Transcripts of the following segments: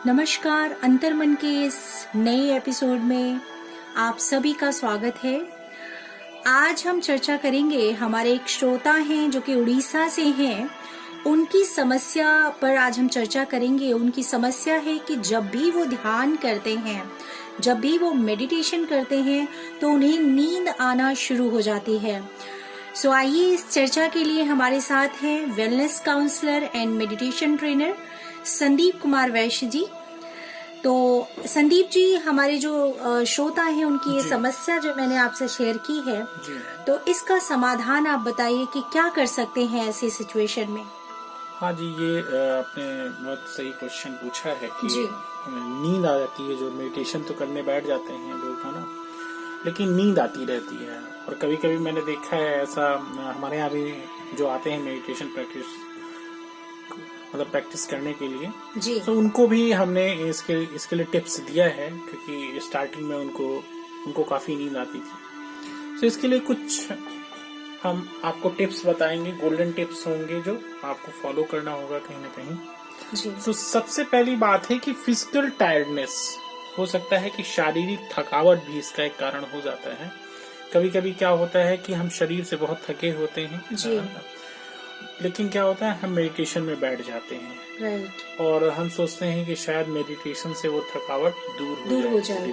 नमस्कार, अंतर्मन के इस नए एपिसोड में आप सभी का स्वागत है। आज हम चर्चा करेंगे, हमारे एक श्रोता हैं जो कि उड़ीसा से हैं, उनकी समस्या पर आज हम चर्चा करेंगे। उनकी समस्या है कि जब भी वो ध्यान करते हैं, जब भी वो मेडिटेशन करते हैं तो उन्हें नींद आना शुरू हो जाती है। सो आइए इस चर्चा के लिए हमारे साथ हैं wellness counsellor and meditation trainer Sandeep Kumar Vaishya ji. तो संदीप जी, हमारे जो श्रोता हैं उनकी ये समस्या जो मैंने आपसे शेयर की है, तो इसका समाधान आप बताइए कि क्या कर सकते हैं ऐसी सिचुएशन में। हाँ जी, ये आपने बहुत सही क्वेश्चन पूछा है कि नींद आ जाती है। जो मेडिटेशन तो करने बैठ जाते हैं लोग, है ना, लेकिन नींद आती रहती है। और कभी कभी मैंने देखा है ऐसा, हमारे यहाँ भी जो आते हैं मेडिटेशन प्रैक्टिस करने के लिए जी, तो उनको भी हमने इसके लिए टिप्स दिया है, क्योंकि स्टार्टिंग में उनको काफी नींद आती थी। तो इसके लिए कुछ हम आपको टिप्स बताएंगे, गोल्डन टिप्स होंगे जो आपको फॉलो करना होगा कहीं ना कहीं जी। तो सबसे पहली बात है कि फिजिकल टायर्डनेस हो सकता है कि शारीरिक थकावट भी इसका एक कारण हो जाता है। कभी कभी क्या होता है कि हम शरीर से बहुत थके होते हैं जी, लेकिन क्या होता है, हम मेडिटेशन में बैठ जाते हैं राइट, और हम सोचते हैं कि शायद मेडिटेशन से वो थकावट दूर हो जाए।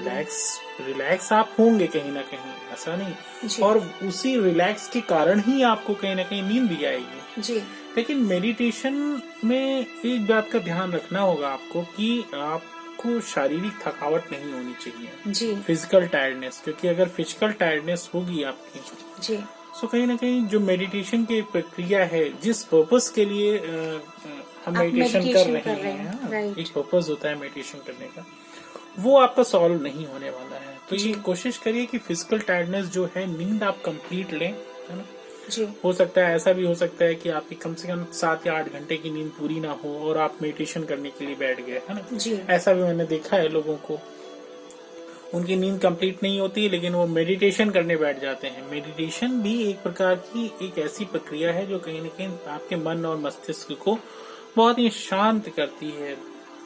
रिलैक्स आप होंगे कहीं ना कहीं, ऐसा नहीं, और उसी रिलैक्स के कारण ही आपको कहीं ना कहीं नींद भी आएगी जी। लेकिन मेडिटेशन में एक बात का ध्यान रखना होगा आपको कि आपको शारीरिक थकावट नहीं होनी चाहिए जी, फिजिकल टायर्डनेस। क्योंकि अगर फिजिकल टायर्डनेस होगी आपकी जी, तो कहीं ना कहीं जो मेडिटेशन की प्रक्रिया है, जिस पर्पस के लिए हम मेडिटेशन कर रहे हैं, एक पर्पस होता है मेडिटेशन करने का, वो आपका सॉल्व नहीं होने वाला है। तो ये कोशिश करिए कि फिजिकल टायर्डनेस जो है, नींद आप कंप्लीट लें, है ना जी। हो सकता है, ऐसा भी हो सकता है कि आपकी कम से कम 7 या 8 घंटे की नींद पूरी ना हो और आप मेडिटेशन करने के लिए बैठ गए, है ना जी। ऐसा भी मैंने देखा है लोगों को, उनकी नींद कंप्लीट नहीं होती लेकिन वो मेडिटेशन करने बैठ जाते हैं। मेडिटेशन भी एक प्रकार की एक ऐसी प्रक्रिया है जो कहीं न कहीं आपके मन और मस्तिष्क को बहुत ही शांत करती है,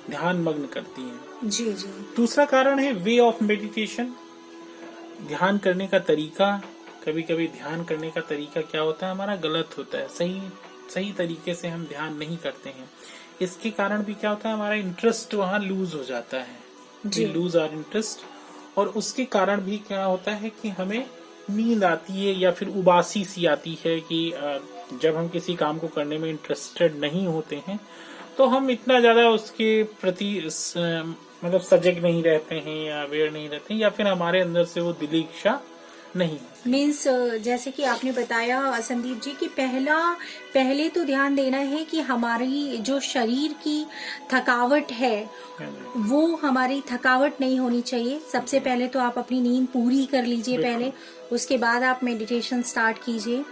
ध्यान मग्न करती है जी जी। दूसरा कारण है वे ऑफ मेडिटेशन, ध्यान करने का तरीका। कभी कभी ध्यान करने का तरीका क्या होता है, हमारा गलत होता है, सही तरीके से हम ध्यान नहीं करते हैं। इसके कारण भी क्या होता है, हमारा इंटरेस्ट वहाँ लूज हो जाता है, वी लूज आवर इंटरेस्ट, और उसके कारण भी क्या होता है कि हमें नींद आती है या फिर उबासी सी आती है कि जब हम किसी काम को करने में इंटरेस्टेड नहीं होते हैं तो हम इतना ज्यादा उसके प्रति मतलब सजग नहीं रहते हैं या अवेयर नहीं रहते हैं, या फिर हमारे अंदर से वो दिली इच्छा नहीं। मीन्स जैसे कि आपने बताया संदीप जी कि पहले तो ध्यान देना है कि हमारी जो शरीर की थकावट है वो हमारी थकावट नहीं होनी चाहिए। सबसे पहले तो आप अपनी नींद पूरी कर लीजिए पहले, उसके बाद आप मेडिटेशन स्टार्ट कीजिए।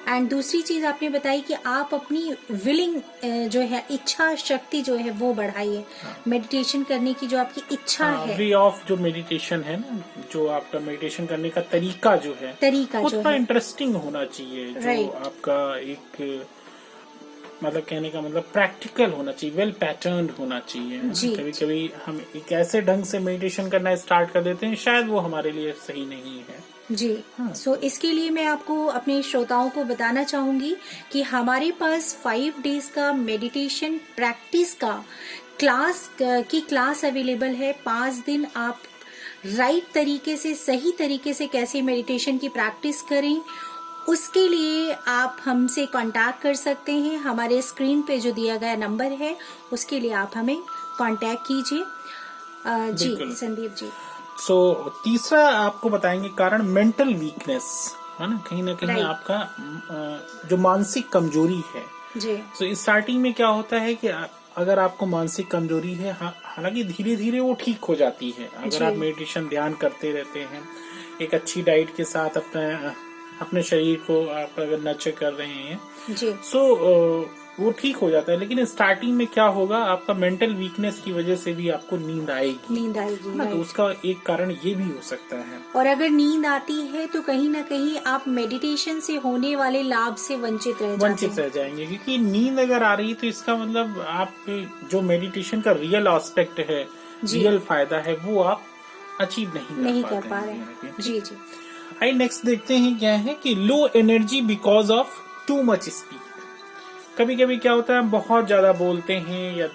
एंड दूसरी चीज आपने बताई कि आप अपनी विलिंग जो है, इच्छा शक्ति जो है वो बढ़ाइए। मेडिटेशन करने की जो आपकी इच्छा है, वे ऑफ जो मेडिटेशन है ना, जो आपका मेडिटेशन करने का तरीका जो है, वो थोड़ा इंटरेस्टिंग होना चाहिए, जो आपका एक मतलब कहने का मतलब प्रैक्टिकल होना चाहिए, वेल पैटर्न होना चाहिए। कभी कभी हम एक ऐसे ढंग से मेडिटेशन करना स्टार्ट कर देते हैं, शायद वो हमारे लिए सही नहीं है जी। सो इसके लिए मैं आपको अपने श्रोताओं को बताना चाहूंगी कि हमारे पास 5 डेज का मेडिटेशन प्रैक्टिस का क्लास अवेलेबल है। 5 दिन आप राइट तरीके से, सही तरीके से कैसे मेडिटेशन की प्रैक्टिस करें, उसके लिए आप हमसे कांटेक्ट कर सकते हैं। हमारे स्क्रीन पे जो दिया गया नंबर है उसके लिए आप हमें कांटेक्ट कीजिए जी संदीप जी। तीसरा आपको बताएंगे कारण मेंटल वीकनेस, है ना, कहीं ना कहीं आपका जो मानसिक कमजोरी है जी। तो स्टार्टिंग में क्या होता है कि अगर आपको मानसिक कमजोरी है, हालांकि धीरे धीरे वो ठीक हो जाती है अगर आप मेडिटेशन ध्यान करते रहते हैं, एक अच्छी डाइट के साथ अपने शरीर को आप अगर नर्चर कर रहे हैं जी। वो ठीक हो जाता है। लेकिन स्टार्टिंग में क्या होगा, आपका मेंटल वीकनेस की वजह से भी आपको नींद आएगी ना, तो उसका एक कारण ये भी हो सकता है। और अगर नींद आती है तो कहीं ना कहीं आप मेडिटेशन से होने वाले लाभ से वंचित रह जाएंगे, क्योंकि नींद अगर आ रही है तो इसका मतलब आप जो मेडिटेशन का रियल एस्पेक्ट है, रियल फायदा है, वो आप अचीव नहीं कर पा रहे हैं। जी जी। आई नेक्स्ट देखते हैं क्या है कि low energy because of too much speak. कभी कभी क्या होता है, हम बहुत ज्यादा बोलते हैं, या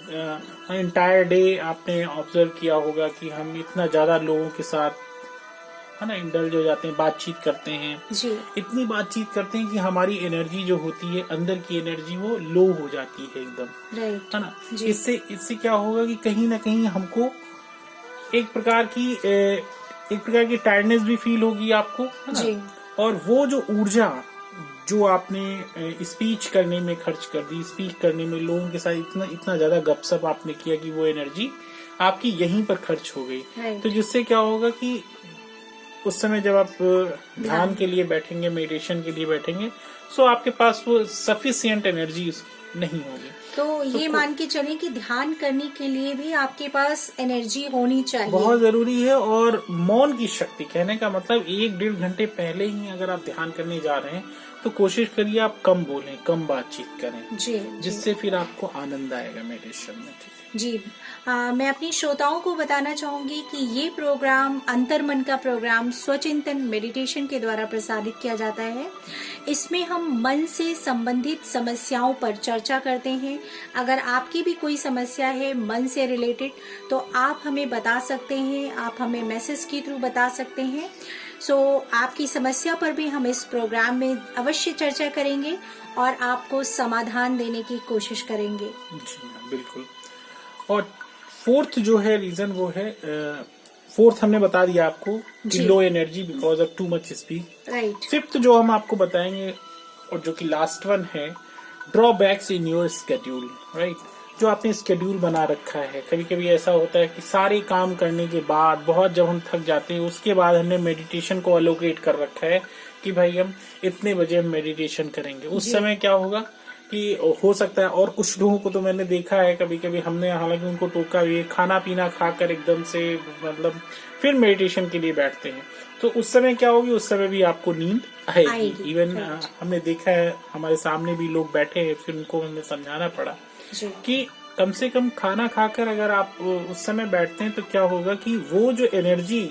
एंटायर डे आपने ऑब्जर्व किया होगा कि हम इतना ज्यादा लोगों के साथ है ना इंडल्ज हो जाते हैं, बातचीत करते हैं जी। इतनी बातचीत करते हैं कि हमारी एनर्जी जो होती है, अंदर की एनर्जी, वो लो हो जाती है एकदम, है ना। इससे क्या होगा कि कहीं ना कहीं हमको एक प्रकार की टायर्डनेस भी फील होगी आपको, है ना। और वो जो ऊर्जा जो आपने स्पीच करने में खर्च कर दी, स्पीच करने में लोगों के साथ इतना ज्यादा गपशप आपने किया कि वो एनर्जी आपकी यहीं पर खर्च हो गई। तो जिससे क्या होगा कि उस समय जब आप ध्यान के लिए बैठेंगे, मेडिटेशन के लिए बैठेंगे, सो आपके पास वो सफिशिएंट एनर्जी नहीं होगी। तो ये मान के चलें कि ध्यान करने के लिए भी आपके पास एनर्जी होनी चाहिए, बहुत जरूरी है। और मौन की शक्ति, कहने का मतलब 1-1.5 घंटे पहले ही अगर आप ध्यान करने जा रहे हैं तो कोशिश करिए आप कम बोलें, कम बातचीत करें जी, जिससे फिर आपको आनंद आएगा मेडिटेशन में। जी। मैं अपनी श्रोताओं को बताना चाहूंगी कि ये प्रोग्राम अंतर्मन का प्रोग्राम स्वचिंतन मेडिटेशन के द्वारा प्रसारित किया जाता है। इसमें हम मन से संबंधित समस्याओं पर चर्चा करते हैं। अगर आपकी भी कोई समस्या है मन से रिलेटेड तो आप हमें बता सकते हैं, आप हमें मैसेज के थ्रू बता सकते हैं। आपकी समस्या पर भी हम इस प्रोग्राम में अवश्य चर्चा करेंगे और आपको समाधान देने की कोशिश करेंगे। जी बिल्कुल। और फोर्थ जो है रीजन, वो है फोर्थ हमने बता दिया आपको कि low energy because of too much speed. Right. Fifth जो हम आपको बताएंगे और जो कि लास्ट वन है, drawbacks in your schedule. Right, जो आपने स्केड्यूल बना रखा है। कभी कभी ऐसा होता है कि सारे काम करने के बाद बहुत जब हम थक जाते हैं, उसके बाद हमने मेडिटेशन को अलोकेट कर रखा है कि भाई हम इतने बजे हम मेडिटेशन करेंगे। उस समय क्या होगा कि हो सकता है, और कुछ लोगों को तो मैंने देखा है कभी कभी, हमने हालांकि उनको टोका, ये खाना पीना खाकर एकदम से मतलब फिर मेडिटेशन के लिए बैठते हैं, तो उस समय क्या होगी, उस समय भी आपको नींद आएगी। इवन हमने देखा है, हमारे सामने भी लोग बैठे हैं, फिर उनको हमें समझाना पड़ा कि कम से कम खाना खाकर अगर आप उस समय बैठते हैं तो क्या होगा कि वो जो एनर्जी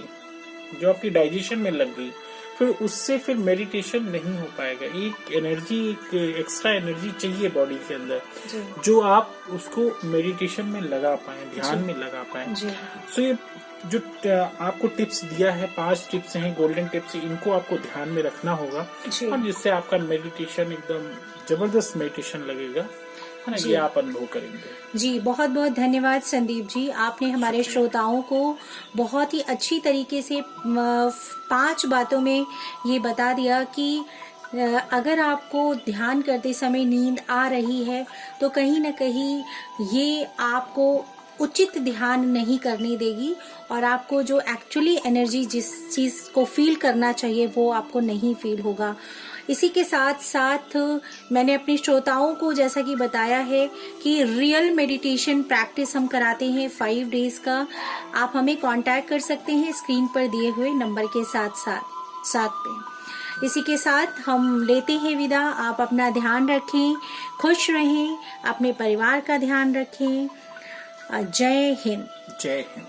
जो आपकी डाइजेशन में लग गई, फिर उससे फिर मेडिटेशन नहीं हो पाएगा। एक एनर्जी, एक एक्स्ट्रा एनर्जी चाहिए बॉडी के अंदर, जो आप उसको मेडिटेशन में लगा पाए, ध्यान में लगा पाए। सो ये जो आपको टिप्स दिया है, 5 टिप्स हैं, गोल्डन टिप्स, इनको आपको ध्यान में रखना होगा और जिससे आपका मेडिटेशन एकदम जबरदस्त मेडिटेशन लगेगा, है ना, ये आप अनुभव करेंगे। जी, बहुत बहुत धन्यवाद संदीप जी। आपने हमारे श्रोताओं को बहुत ही अच्छी तरीके से 5 बातों में ये बता दिया कि अगर आपको ध्यान करते समय नींद आ रही है तो कहीं न कहीं ये आपको उचित ध्यान नहीं करने देगी और आपको जो एक्चुअली एनर्जी जिस चीज को फील करना चाहिए वो आपको नहीं फील होगा। इसी के साथ साथ मैंने अपने श्रोताओं को जैसा कि बताया है कि रियल मेडिटेशन प्रैक्टिस हम कराते हैं 5 डेज का। आप हमें कांटेक्ट कर सकते हैं स्क्रीन पर दिए हुए नंबर के साथ पे। इसी के साथ हम लेते हैं विदा। आप अपना ध्यान रखें, खुश रहें, अपने परिवार का ध्यान रखें। जय हिंद। जय हिंद।